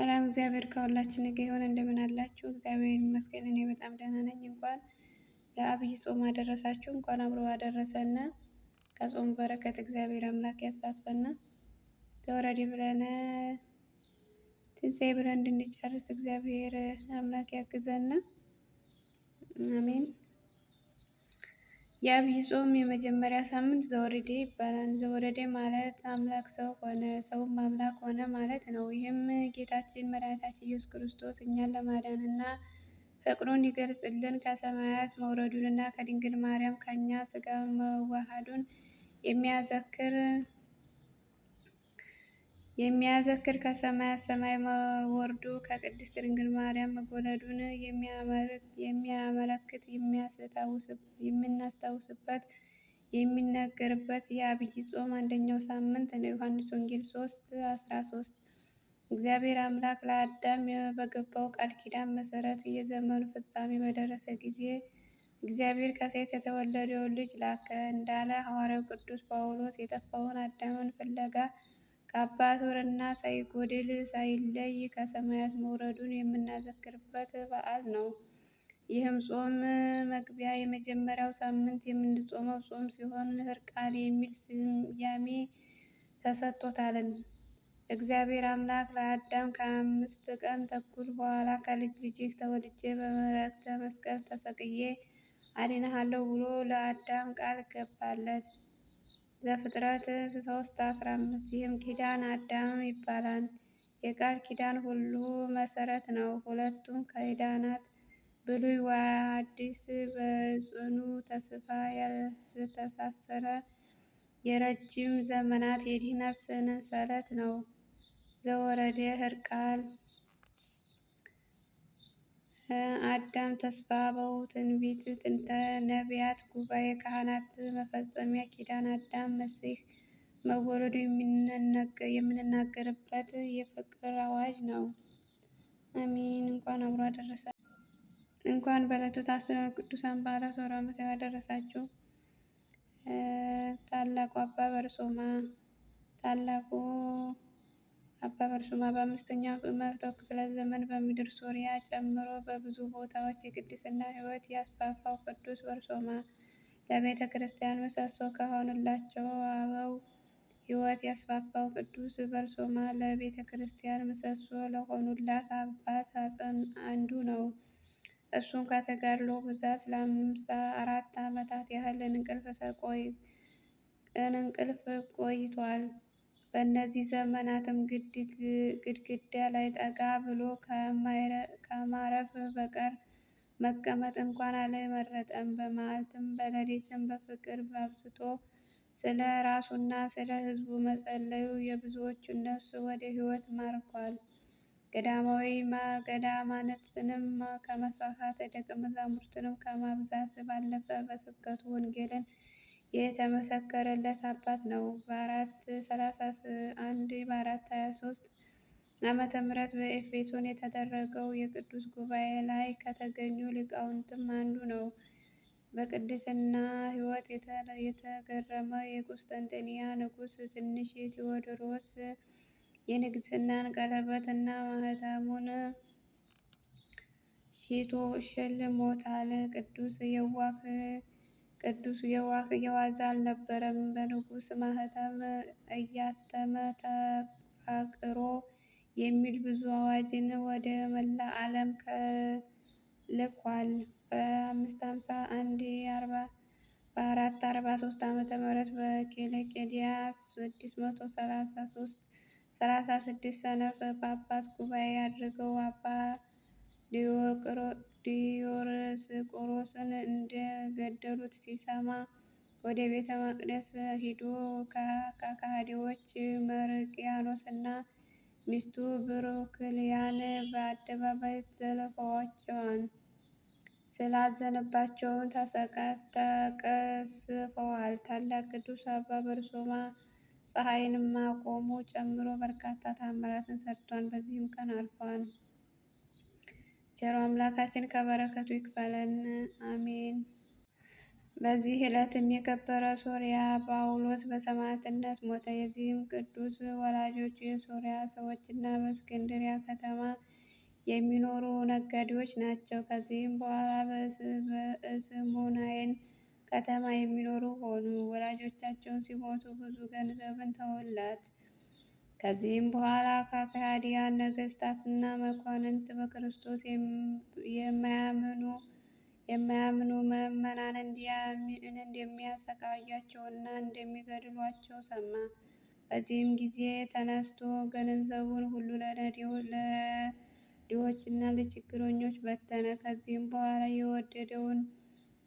ሰላም እግዚአብሔር ከሁላችን ጋር ይሁን። እንደምን አላችሁ? እግዚአብሔር ይመስገን እኔ በጣም ደህና ነኝ። እንኳን ለዐቢይ ጾም አደረሳችሁ። እንኳን አብሮ አደረሰን። ከጾም በረከት እግዚአብሔር አምላክ ያሳትፈን። ተወረዲ ብለን ትንሣኤ ብለን እንድንጨርስ እግዚአብሔር አምላክ ያግዘን። አሜን። የዐቢይ ጾም የመጀመሪያ ሳምንት ዘወረዴ ይባላል። ዘወረዴ ማለት አምላክ ሰው ሆነ፣ ሰውም አምላክ ሆነ ማለት ነው። ይህም ጌታችን መድኃኒታችን ኢየሱስ ክርስቶስ እኛን ለማዳንና ፍቅሩን ይገልጽልን ከሰማያት መውረዱንና ከድንግል ማርያም ከኛ ሥጋ መዋሃዱን የሚያዘክር ከሰማያት ሰማይ ወርዶ ከቅድስት ድንግል ማርያም መወለዱን የሚያመለክት የምናስታውስበት የሚነገርበት የዐቢይ ጾም አንደኛው ሳምንት ነው። ዮሐንስ ወንጌል 3:13 እግዚአብሔር አምላክ ለአዳም በገባው ቃል ኪዳን መሰረት የዘመኑ ፍጻሜ በደረሰ ጊዜ እግዚአብሔር ከሴት የተወለደውን ልጅ ላከ እንዳለ ሐዋርያው ቅዱስ ጳውሎስ የጠፋውን አዳምን ፍለጋ ከአባቱ ርና ሳይጎድል ሳይለይ ከሰማያት መውረዱን የምናዘክርበት በዓል ነው። ይህም ጾም መግቢያ የመጀመሪያው ሳምንት የምንጾመው ጾም ሲሆን ሕርቃል የሚል ስያሜ ተሰጥቶታል። እግዚአብሔር አምላክ ለአዳም ከ5 ቀን ተኩል በኋላ ከልጅ ልጅህ ተወልጄ በመልዕልተ መስቀል ተሰቅዬ አድንሃለሁ ብሎ ለአዳም ቃል ገባለት። ዘፍጥረት 3:15 ይህም ኪዳነ አዳም ይባላል። የቃል ኪዳን ሁሉ መሰረት ነው። ሁለቱም ኪዳናት ብሉይ ወሐዲስ በጽኑ ተስፋ ያስተሳሰረ የረጅም ዘመናት የድኅነት ሰንሰለት ነው። ዘወረደ ሕርቃል አዳም ተስፋ በው ትንቢት ጥንተ ነቢያት ጉባኤ ካህናት መፈጸሚያ ኪዳነ አዳም መሲሕ መወለዱ የምንናገርበት የፍቅር አዋጅ ነው። አሜን። እንኳን አብሮ አደረሰ። እንኳን በዕለቱ ታስበው ቅዱሳን በዓላት ወርኃ ዓመታዊ አደረሳችሁ። ታላቁ አባ በርሶማ ታላቁ አባ በርሶማ በ5ኛው መቶ ክፍለ ዘመን በምድር ሶርያ ጨምሮ በብዙ ቦታዎች የቅድስና ሕይወት ያስፋፋው ቅዱስ በርሶማ ለቤተ ክርስቲያን ምሰሶ ከሆኑላቸው አበው ሕይወት ያስፋፋው ቅዱስ በርሶማ ለቤተ ክርስቲያን ምሰሶ ለሆኑላት አባት አንዱ ነው። እሱም ከተጋድሎ ብዛት ለ54 ዓመታት ያህል እንቅልፍ ቆይቷል። በእነዚህ ዘመናትም ግድግዳ ላይ ጠጋ ብሎ ከማረፍ በቀር መቀመጥ እንኳን አልመረጠም። በመዓልትም በሌሊትም በፍቅር አብዝቶ ስለ ራሱና ስለ ሕዝቡ መጸለዩ የብዙዎቹን ነፍስ ወደ ሕይወት ማርኳል። ገዳማትንም ከመስፋፋት ደቀ መዛሙርትንም ከማብዛት ባለፈ በስብከቱ ወንጌልን የተመሰከረለት አባት ነው። በ423 ዓመተ ምህረት በኤፌሶን የተደረገው የቅዱስ ጉባኤ ላይ ከተገኙ ሊቃውንትም አንዱ ነው። በቅድስና ሕይወት የተገረመ የቁስጥንጥንያ ንጉሥ ትንሽ ቴዎድሮስ የንግሥናን ቀለበት እና ማኅተሙን ሽቶ ሸልሞታል። ቅዱስ የዋህ የዋዛ አልነበረም። በንጉሥ ማኅተም እያተመ ተፋቅሮ የሚል ብዙ አዋጅን ወደ መላ ዓለም ልኳል። በ443 ዓመተ ምህረት በኬልቄዶንያ 636 ሰነፍ ጳጳስ ጉባኤ አድርገው አባ ዲዮስቆሮስን እንደገደሉት ሲሰማ ወደ ቤተ መቅደስ ሂዶ ከከሃዲዎች መርቅያኖስና ሚስቱ ብሩክልያን በአደባባይ ዘለፋቸዋል። ስላዘነባቸውም ተቀስፈዋል። ታላቅ ቅዱስ አባ በርሶማ ፀሐይንም ማቆሙ ጨምሮ በርካታ ተአምራትን ሰርቷል። በዚህም ቀን አርፏል። ቸሩ አምላካችን ከበረከቱ ይክፈለን፣ አሜን። በዚህ ዕለትም የከበረ ሶርያ ጳውሎስ በሰማዕትነት ሞተ። የዚህም ቅዱስ ወላጆቹ የሶርያ ሰዎችና በእስክንድርያ ከተማ የሚኖሩ ነጋዴዎች ናቸው። ከዚህም በኋላ በእስሙናይን ከተማ የሚኖሩ ሆኑ። ወላጆቻቸው ሲሞቱ ብዙ ገንዘብን ተውለት። ከዚህም በኋላ ከከሃዲያን ነገሥታትና መኳንንት በክርስቶስ የማያምኑ ምዕመናን እንደሚያሰቃያቸውና እንደሚገድሏቸው ሰማ። በዚህም ጊዜ ተነስቶ ገንዘቡን ሁሉ ለድሆችና ለችግረኞች በተነ። ከዚህም በኋላ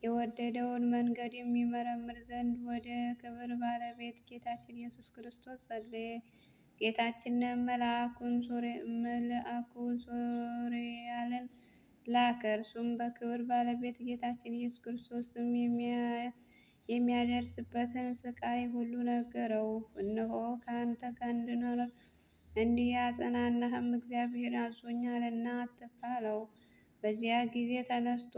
የወደደውን መንገድ የሚመረምር ዘንድ ወደ ክብር ባለቤት ጌታችን ኢየሱስ ክርስቶስ ጸለየ። ጌታችንም መልአኩን ሱሪያልን ላከ። እርሱም በክብር ባለቤት ጌታችን ኢየሱስ ክርስቶስ ስም የሚያደርስበትን ስቃይ ሁሉ ነገረው። እነሆ ከአንተ ጋር እንድኖር እንዲያጽናናህም እግዚአብሔር አዞኛልና አትፍራ አለው። በዚያ ጊዜ ተነስቶ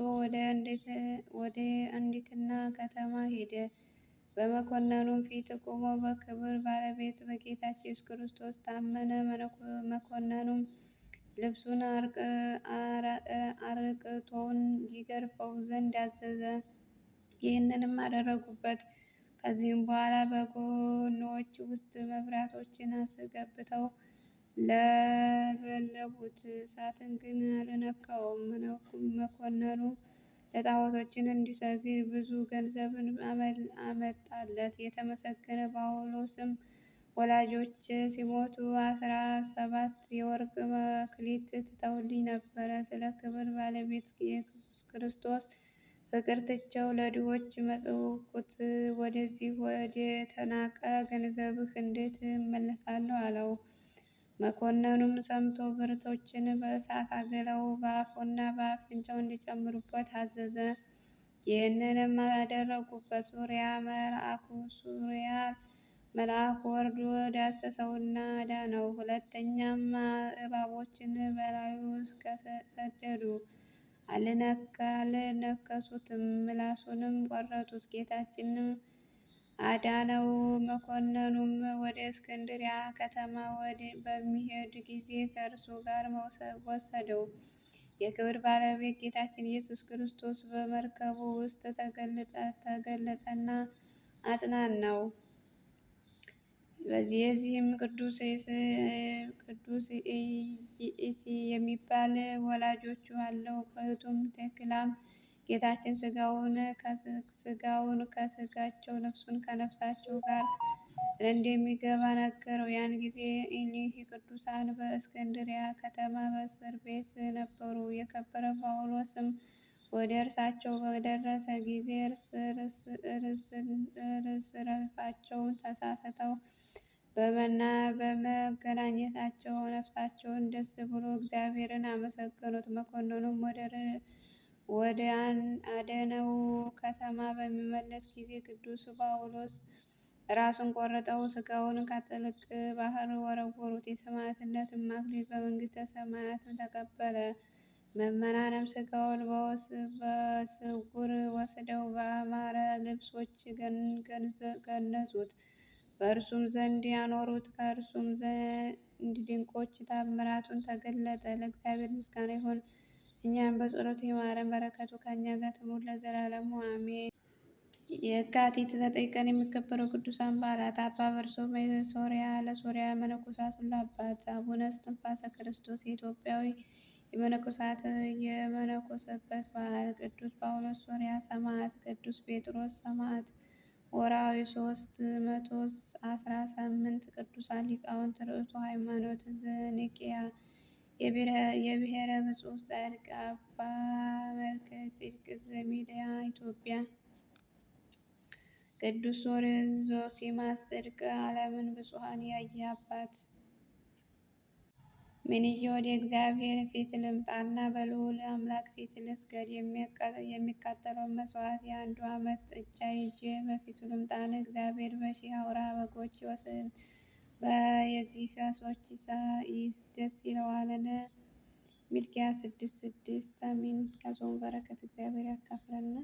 ወደ አንዲትና ከተማ ሄደ። በመኮንኑም ፊት ቆሞ በክብር ባለቤት በጌታችን ኢየሱስ ክርስቶስ ታመነ። መኮንኑም ልብሱን አርቅቶውን ይገርፈው ዘንድ አዘዘ። ይህንንም አደረጉበት። ከዚህም በኋላ በጎኖች ውስጥ መብራቶችን አስገብተው ለበለቡት፣ እሳትን ግን አልነካውም። መኮንኑ ለጣዖቶችን እንዲሰግድ ብዙ ገንዘብን አመጣለት። የተመሰገነ ጳውሎስም ወላጆች ሲሞቱ 17 የወርቅ መክሊት ትተውልኝ ነበር። ስለ ክብር ባለቤት ኢየሱስ ክርስቶስ ፍቅር ትቼው ለድሆች መጽውት ወደዚህ ወደ ተናቀ ገንዘብህ እንዴት እመለሳለሁ? አለው። መኮንኑም ሰምቶ ብረቶችን በእሳት አግለው በአፉና በአፍንጫው እንዲጨምሩበት አዘዘ። ይህንንም አደረጉበት። ሱሪያ መልአኩ ወርዶ ዳሰሰውና አዳነው። ሁለተኛም እባቦችን በላዩ ሰደዱ፣ አልነከሱትም፣ ምላሱንም ቆረጡት። ጌታችንም አዳነው። መኮንኑም ወደ እስክንድርያ ከተማ በሚሄድ ጊዜ ከእርሱ ጋር ወሰደው። የክብር ባለቤት ጌታችን ኢየሱስ ክርስቶስ በመርከቡ ውስጥ ተገለጠና አጽናናው። የዚህም ቅዱስ ኢሲ የሚባል ወላጆቹ አለው። እህቱም ቴክላም ጌታችን ሥጋውን ከሥጋቸው ነፍሱን ከነፍሳቸው ጋር እንደሚገባ ነገረው። ያን ጊዜ እኒህ ቅዱሳን በእስክንድርያ ከተማ በእስር ቤት ነበሩ። የከበረ ጳውሎስም ወደ እርሳቸው በደረሰ ጊዜ ርስራፋቸውን ተሳስተው በመገናኘታቸው ነፍሳቸውን ደስ ብሎ እግዚአብሔርን አመሰገኑት። መኮንኑም ወደ አደነው ከተማ በሚመለስ ጊዜ ቅዱስ ጳውሎስ ራሱን ቆርጠው ሥጋውን ከጥልቅ ባህር ወረወሩት። የሰማዕትነትም አክሊል በመንግሥተ ሰማያትም ተቀበለ። ምዕመናንም ሥጋውን በስውር ወስደው በአማረ ልብሶች ገነዙት፣ በእርሱም ዘንድ ያኖሩት። ከእርሱም ዘንድ ድንቆች ታምራቱን ተገለጠ። ለእግዚአብሔር ምስጋና ይሁን፣ እኛም በጸሎቱ ይማረን፣ በረከቱ ከእኛ ጋር ትኑር ለዘላለሙ አሜን። የካቲት 9 ቀን የሚከበሩ ቅዱሳን በዓላት፦ አባ በርሶም ለሶርያ መነኮሳት ሁሉ አባት፣ አቡነ እስትንፋሰ ክርስቶስ የኢትዮጵያዊ የመነኮሳት የመነኮሰበት በዓል፣ ቅዱስ ጳውሎስ ሶርያ ሰማዕት፣ ቅዱስ ጴጥሮስ ሰማዕት። ወርኃዊ 318 ቅዱሳን ሊቃውንት ርቱዐ ሃይማኖት ዘኒቅያ የብሔረ ብፁዕ ጻድቅ አባ መልከ ጼዴቅ ዘሚድያ ኢትዮጵያ። ቅዱስ ዞሲማስ ጽድቀ ዓለምን ብፁዓን ያየ አባት። ምን ይዤ ወደ እግዚአብሔር ፊት ልምጣና በልዑል አምላክ ፊት ልስገድ? የሚቃጠለውን መሥዋዕት የአንዱ ዓመት ጥጃ ይዤ በፊቱ ልምጣን? እግዚአብሔር በሺህ አውራ በጎች የዚህ ፈሶች ደስ ይለዋልን? ሚልክያስ 6:6 አሜን። ከጾሙ በረከት እግዚአብሔር ያካፍለና